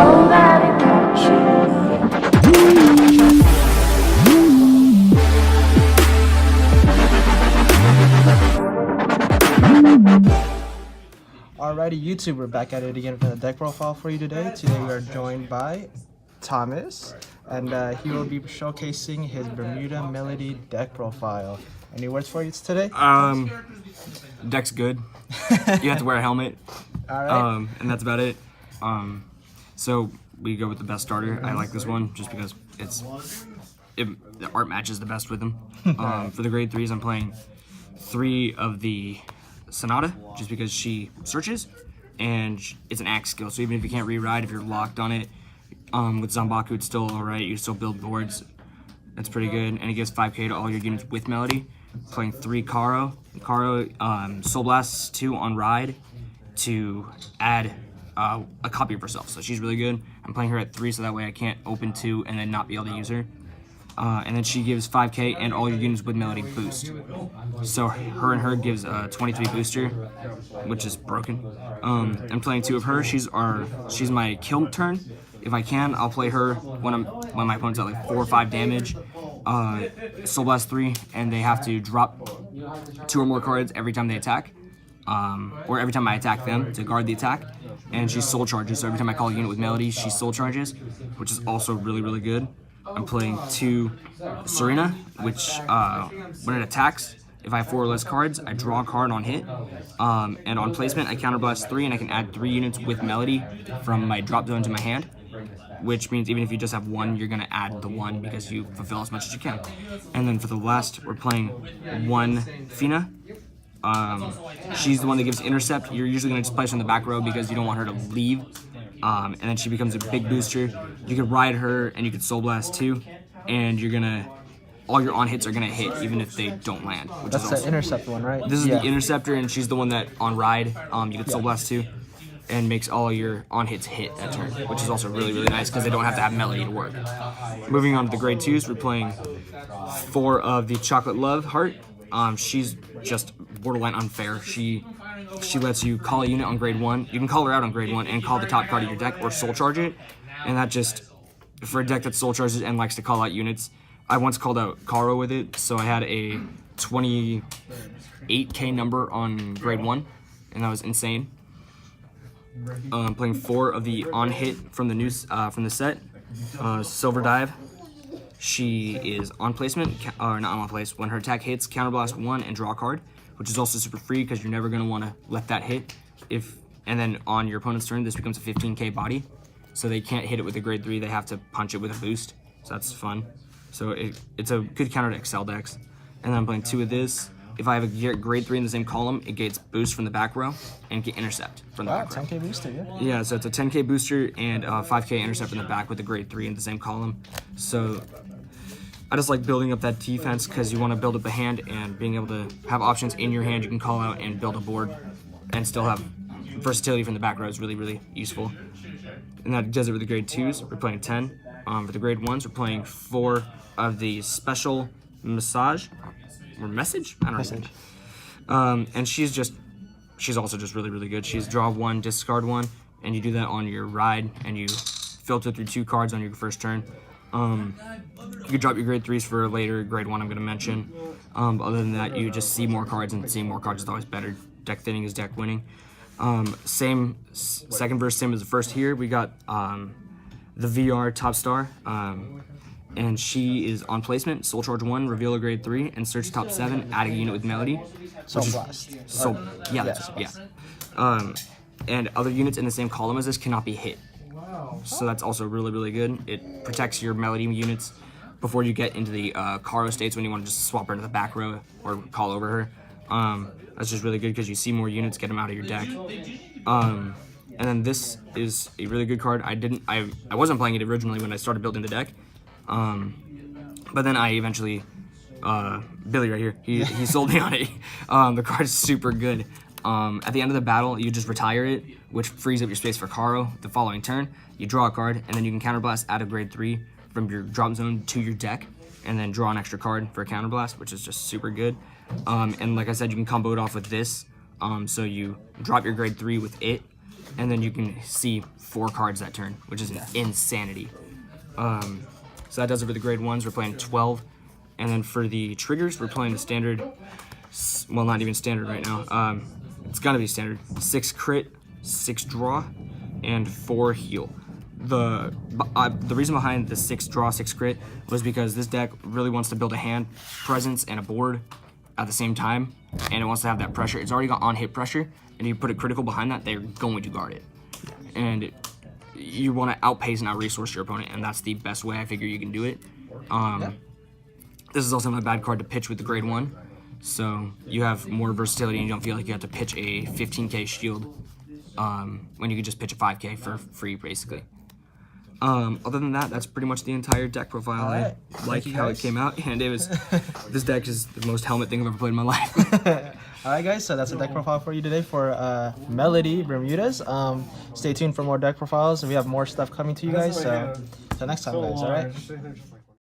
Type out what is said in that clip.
that it wants Alrighty, YouTube, we're back at it again for the deck profile for you today. Today we are joined by Thomas, and he will be showcasing his Bermuda Melody deck profile. Any words for you today? Deck's good. You have to wear a helmet. Alright. And that's about it. So we go with the best starter. I like this one just because the art matches the best with him. For the grade 3s, I'm playing 3 of the Sonata, just because she searches, and it's an axe skill, so even if you can't re-ride, if you're locked on it, with Zombaku it's still alright, you still build boards. That's pretty good, and it gives 5k to all your units with Melody. Playing 3 Karo. Soul Blasts 2 on ride to add a copy of herself, so she's really good. I'm playing her at 3, so that way I can't open 2 and then not be able to use her. And then she gives 5k and all your units with Melody boost. So her gives a 23 booster, which is broken. I'm playing 2 of her. She's my kill turn. If I can, I'll play her when my opponent's at like 4 or 5 damage. Soul Blast 3, and they have to drop 2 or more cards every time they attack, or every time I attack them to guard the attack. And she soul charges, so every time I call a unit with Melody, she soul charges, which is also really, really good. I'm playing 2 Serena, which when it attacks, if I have 4 or less cards, I draw a card on hit, and on placement I counterblast 3, and I can add 3 units with Melody from my drop zone to my hand, which means even if you just have 1, you're going to add the 1 because you fulfill as much as you can. And then for the last, we're playing 1 Fina. She's the one that gives intercept. You're usually going to just place her in the back row because you don't want her to leave. And then she becomes a big booster. You can ride her, and you can Soul Blast too, and you're gonna, all your on hits are gonna hit even if they don't land. Which That's is the intercept one, right? This is the interceptor, and she's the one that on ride you can Soul Blast too, and makes all your on hits hit that turn, which is also really, really nice because they don't have to have Melody to work. Moving on to the grade 2s, we're playing 4 of the Chocolate Love Heart. She's just borderline unfair. She lets you call a unit on grade 1. You can call her out on grade 1 and call the top card of your deck or soul charge it. And that just, for a deck that soul charges and likes to call out units, I once called out Karo with it, so I had a 28k number on grade 1, and that was insane. Playing 4 of the on hit from the new from the set, Silver Dive. She is on placement, or not on place. When her attack hits, counterblast 1 and draw a card, which is also super free because you're never going to want to let that hit. And then on your opponent's turn, this becomes a 15k body, so they can't hit it with a grade 3. They have to punch it with a boost, so that's fun. So it's a good counter to Excel decks. And then I'm playing 2 of this. If I have a grade 3 in the same column, it gets boost from the back row and get intercept from the back row. 10k booster, yeah. Yeah, so it's a 10k booster and 5k intercept in the back with a grade 3 in the same column. So I just like building up that defense because you want to build up a hand, and being able to have options in your hand you can call out and build a board and still have versatility from the back row is really, really useful. And that does it with the grade 2s. We're playing 10. For the grade 1s, we're playing 4 of the Special Massage or Message? I don't know. And she's also just really, really good. She's draw 1, discard 1, and you do that on your ride, and you filter through 2 cards on your first turn. You could drop your grade 3s for later, grade 1 I'm going to mention. Other than that, you just see more cards, and seeing more cards is always better. Deck thinning is deck winning. Same second verse, same as the first here. We got the VR Top Star, and she is on placement. Soul Charge 1, reveal a grade 3, and search top 7, add a unit with Melody. Soul Blast. And other units in the same column as this cannot be hit. So that's also really, really good. It protects your Melody units before you get into the Karo states when you want to just swap her into the back row or call over her. That's just really good because you see more units, get them out of your deck. And then this is a really good card. I wasn't playing it originally when I started building the deck, but then I eventually, Billy right here, he sold me on it. The card is super good. At the end of the battle, you just retire it, which frees up your space for Karo. The following turn, you draw a card, and then you can counterblast, add a grade 3 from your drop zone to your deck, and then draw an extra card for a counterblast, which is just super good. And like I said, you can combo it off with this. So you drop your grade 3 with it, and then you can see 4 cards that turn, which is insanity. So that does it for the grade 1s. We're playing 12, and then for the triggers, we're playing the standard. Well, not even standard right now. It's gotta be standard. 6 crit, 6 draw, and 4 heal. The reason behind the 6 draw, 6 crit was because this deck really wants to build a hand presence and a board at the same time, and it wants to have that pressure. It's already got on hit pressure, and you put a critical behind that, they're going to guard it. And you want to outpace and out-resource your opponent, and that's the best way I figure you can do it. This is also not a bad card to pitch with the grade 1, so you have more versatility and you don't feel like you have to pitch a 15k shield when you can just pitch a 5k for free, basically. Other than that, that's pretty much the entire deck profile. Right. I like how it came out, and it was this deck is the most helmet thing I've ever played in my life. Alright guys, so that's a deck profile for you today for Melody Bermudas. Stay tuned for more deck profiles, and we have more stuff coming to you guys, so until next time guys, alright?